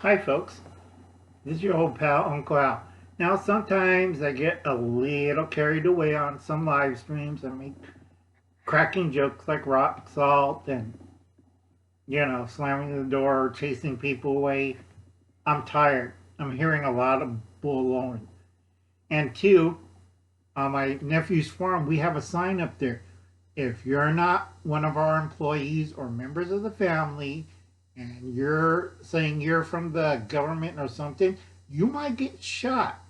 Hi folks, this is your old pal Uncle Al. Now sometimes I get a little carried away on some live streams. I make cracking jokes like rock salt and slamming the door, chasing people away. I'm tired. I'm hearing a lot of baloney. And two, on my nephew's farm, we have a sign up there. If you're not one of our employees or members of the family, and you're saying you're from the government or something, you might get shot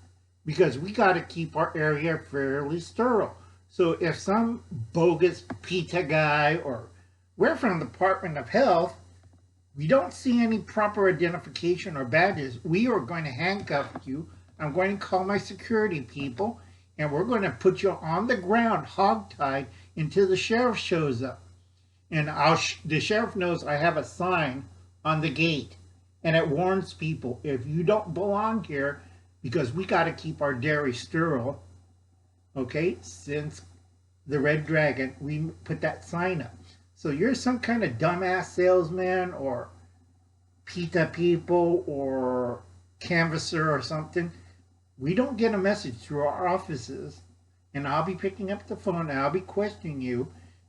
because we got to keep our area fairly sterile. So if some bogus PETA guy or we're from the Department of Health, we don't see any proper identification or badges, we are going to handcuff you. I'm going to call my security people and we're going to put you on the ground hogtied until the sheriff shows up. And the sheriff knows I have a sign on the gate, and it warns people, if you don't belong here, because we got to keep our dairy sterile, okay, since the Red Dragon, we put that sign up. So you're some kind of dumbass salesman or PETA people or canvasser or something, we don't get a message through our offices, and I'll be picking up the phone and I'll be questioning you,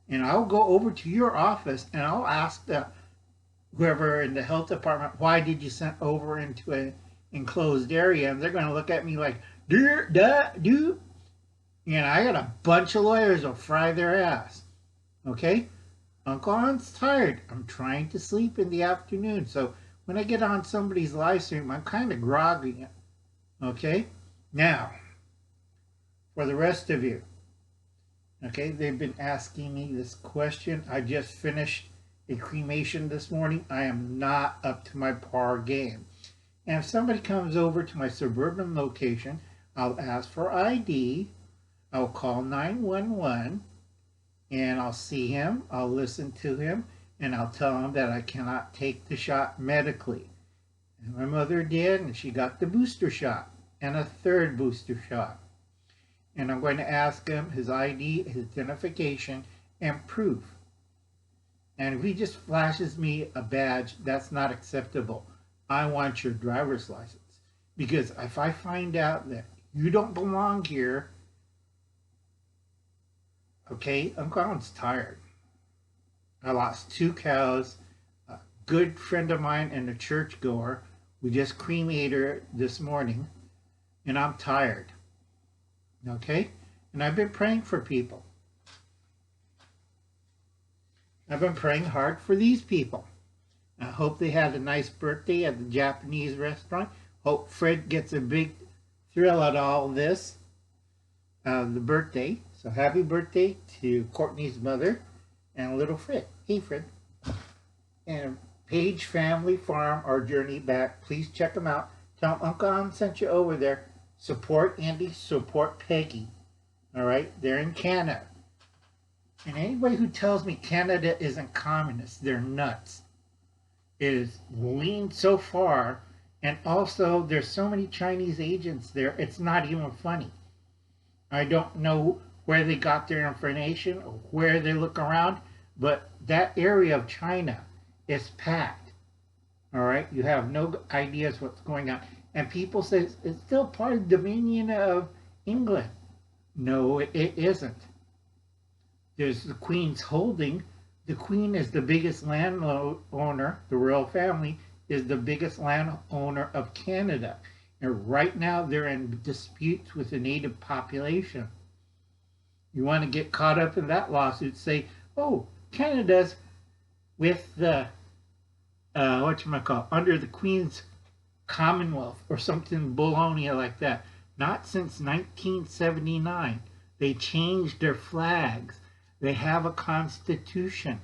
and I'll go over to your office and I'll ask whoever in the health department, why did you send over into an enclosed area? And they're going to look at me like, dude. And I got a bunch of lawyers will fry their ass. Okay? Uncle On's tired. I'm trying to sleep in the afternoon. So when I get on somebody's live stream, I'm kind of groggy. Okay? Now, for the rest of you, okay, they've been asking me this question. I just finished a cremation this morning. I am not up to my par game. And if somebody comes over to my suburban location, I'll ask for ID, I'll call 911, and I'll see him, I'll listen to him, and I'll tell him that I cannot take the shot medically. And my mother did, and she got the booster shot, and a third booster shot. And I'm going to ask him his ID, his identification, and proof. And if he just flashes me a badge, that's not acceptable. I want your driver's license. Because if I find out that you don't belong here, okay, Uncle Alan's tired. I lost 2 cows, a good friend of mine and a churchgoer. We just cremated her this morning, and I'm tired. Okay? And I've been praying for people. I've been praying hard for these people. I hope they had a nice birthday at the Japanese restaurant. Hope Fred gets a big thrill out of all this, the birthday. So happy birthday to Courtney's mother and little Fred. Hey, Fred. And Page Family Farm, our journey back. Please check them out. Tell them Uncle Ann sent you over there. Support Andy, support Peggy. All right? They're in Canada. And anybody who tells me Canada isn't communist, they're nuts. It is leaned so far, and also there's so many Chinese agents there, it's not even funny. I don't know where they got their information or where they look around, but that area of China is packed. All right? You have no ideas what's going on. And people say it's still part of the Dominion of England. No, it isn't. There's the Queen's holding. The Queen is the biggest landowner. The royal family is the biggest landowner of Canada. And right now they're in disputes with the native population. You want to get caught up in that lawsuit, say, oh, Canada's with the, under the Queen's Commonwealth or something baloney like that. Not since 1979. They changed their flags. They have a constitution.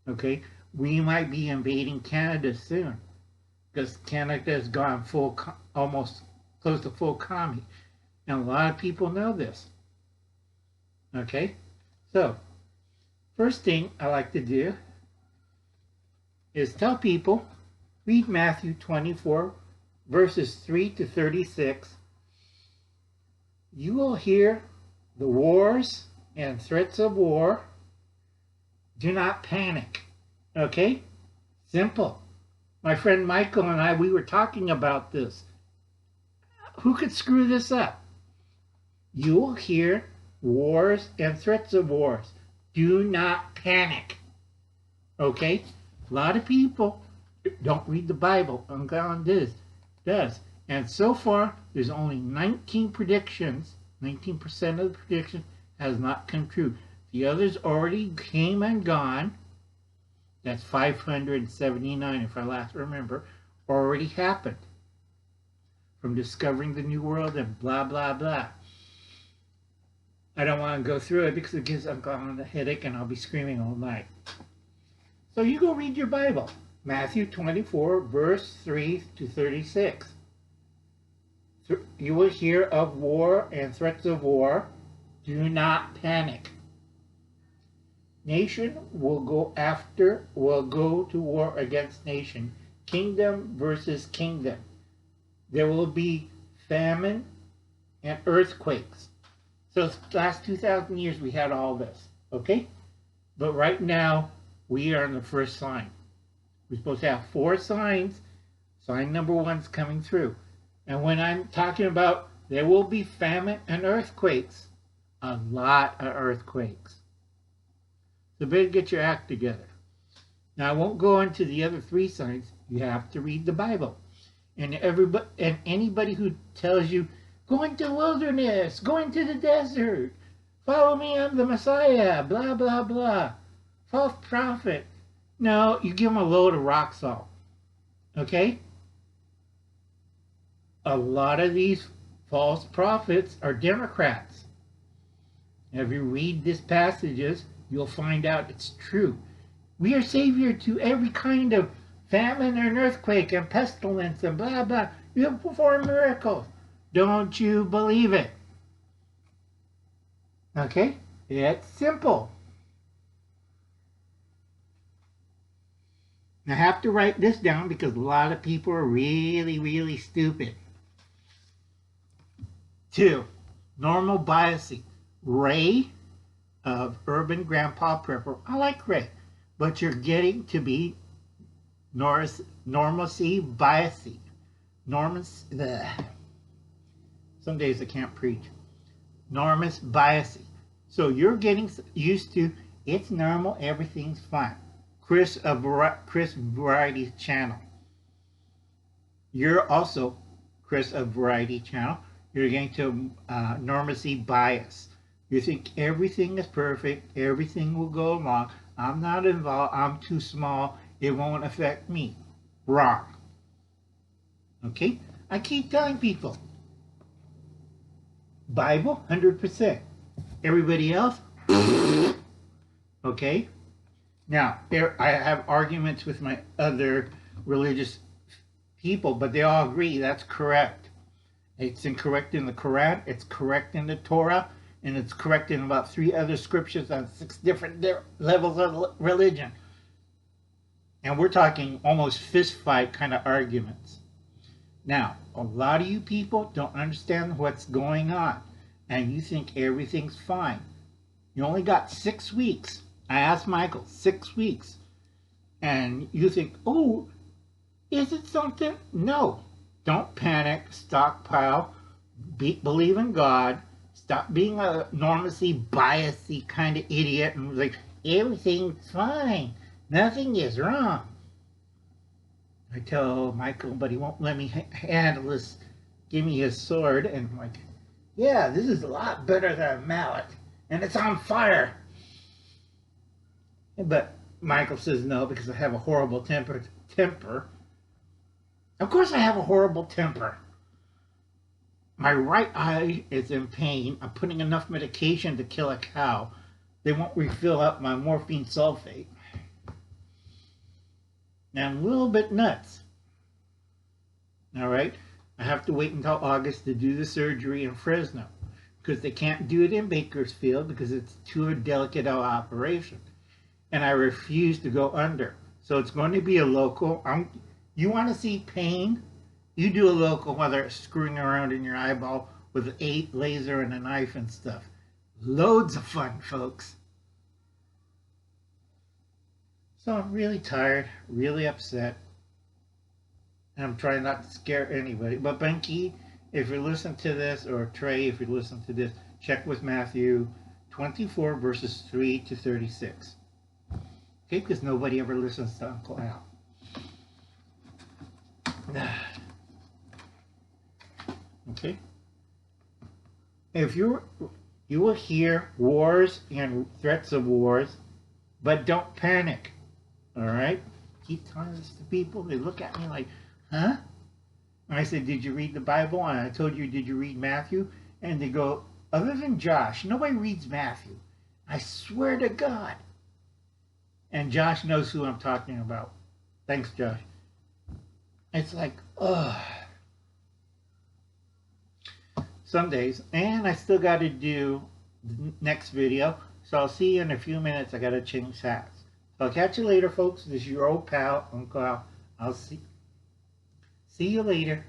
Okay, we might be invading Canada soon because Canada has gone full, almost close to full commie. And a lot of people know this. Okay, so first thing I like to do is tell people, read Matthew 24, verses 3 to 36. You will hear the wars and threats of war. Do not panic. Okay? Simple. My friend Michael and I, we were talking about this. Who could screw this up? You will hear wars and threats of wars. Do not panic. Okay? A lot of people don't read the Bible. I'm glad this does. And so far, there's only 19 predictions. 19% of the prediction has not come true. The others already came and gone. That's 579, if I last remember, already happened. From discovering the New World and blah, blah, blah. I don't want to go through it because it gives I'm on a headache and I'll be screaming all night. So you go read your Bible. Matthew 24, verse 3 to 36. You will hear of war and threats of war. Do not panic. Nation will go to war against nation. Kingdom versus kingdom. There will be famine and earthquakes. So the last 2,000 years we had all this, okay? But right now, we are in the first sign. We're supposed to have 4 signs. Sign number 1's coming through. And when I'm talking about there will be famine and earthquakes, a lot of earthquakes. So better get your act together. Now, I won't go into the other 3 signs. You have to read the Bible. And anybody who tells you, go into the wilderness, go into the desert, follow me, I'm the Messiah, blah, blah, blah. False prophet. No, you give them a load of rock salt. Okay? A lot of these false prophets are Democrats. If you read these passages, you'll find out it's true. We are savior to every kind of famine and earthquake and pestilence and blah, blah. You have performed miracles. Don't you believe it? Okay? It's simple. I have to write this down because a lot of people are really, really stupid. 2, normal biasing. Ray of Urban Grandpa Prepper. I like Ray. But you're getting to be normalcy biasing. Some days I can't preach. Normous biasing. So you're getting used to, it's normal, everything's fine. Chris Variety Channel. You're also Chris of Variety Channel. You're getting to normacy bias. You think everything is perfect, everything will go along. I'm not involved, I'm too small, it won't affect me. Wrong. Okay? I keep telling people, Bible, 100%. Everybody else, okay? Now, I have arguments with my other religious people, but they all agree that's correct. It's incorrect in the Quran, it's correct in the Torah, and it's correct in about 3 other scriptures on 6 different levels of religion. And we're talking almost fist fight kind of arguments. Now, a lot of you people don't understand what's going on, and you think everything's fine. You only got 6 weeks. I asked Michael, 6 weeks. And you think, oh, is it something? No. Don't panic, stockpile, believe in God, stop being a normacy, biasy kind of idiot and like, everything's fine, nothing is wrong. I tell Michael, but he won't let me handle this, give me his sword, and I'm like, yeah, this is a lot better than a mallet, and it's on fire. But Michael says no, because I have a horrible temper. Of course I have a horrible temper. My right eye is in pain. I'm putting enough medication to kill a cow. They won't refill up my morphine sulfate. And I'm a little bit nuts. All right? I have to wait until August to do the surgery in Fresno, because they can't do it in Bakersfield because it's too delicate an operation. And I refuse to go under. So it's going to be a local. You want to see pain? You do a local while they're screwing around in your eyeball with a laser and a knife and stuff. Loads of fun, folks. So I'm really tired, really upset. And I'm trying not to scare anybody. But Benki, if you listen to this, or Trey, if you listen to this, check with Matthew 24 verses 3 to 36. Okay, because nobody ever listens to Uncle Al. Okay. If you will hear wars and threats of wars, but don't panic. All right? Keep telling this to people. They look at me like, huh? And I said, did you read the Bible? And I told you, did you read Matthew? And they go, other than Josh, nobody reads Matthew. I swear to God. And Josh knows who I'm talking about. Thanks, Josh. It's like, ugh. Some days. And I still got to do the next video. So I'll see you in a few minutes. I got to change hats. So I'll catch you later, folks. This is your old pal, Uncle Al. I'll see you later.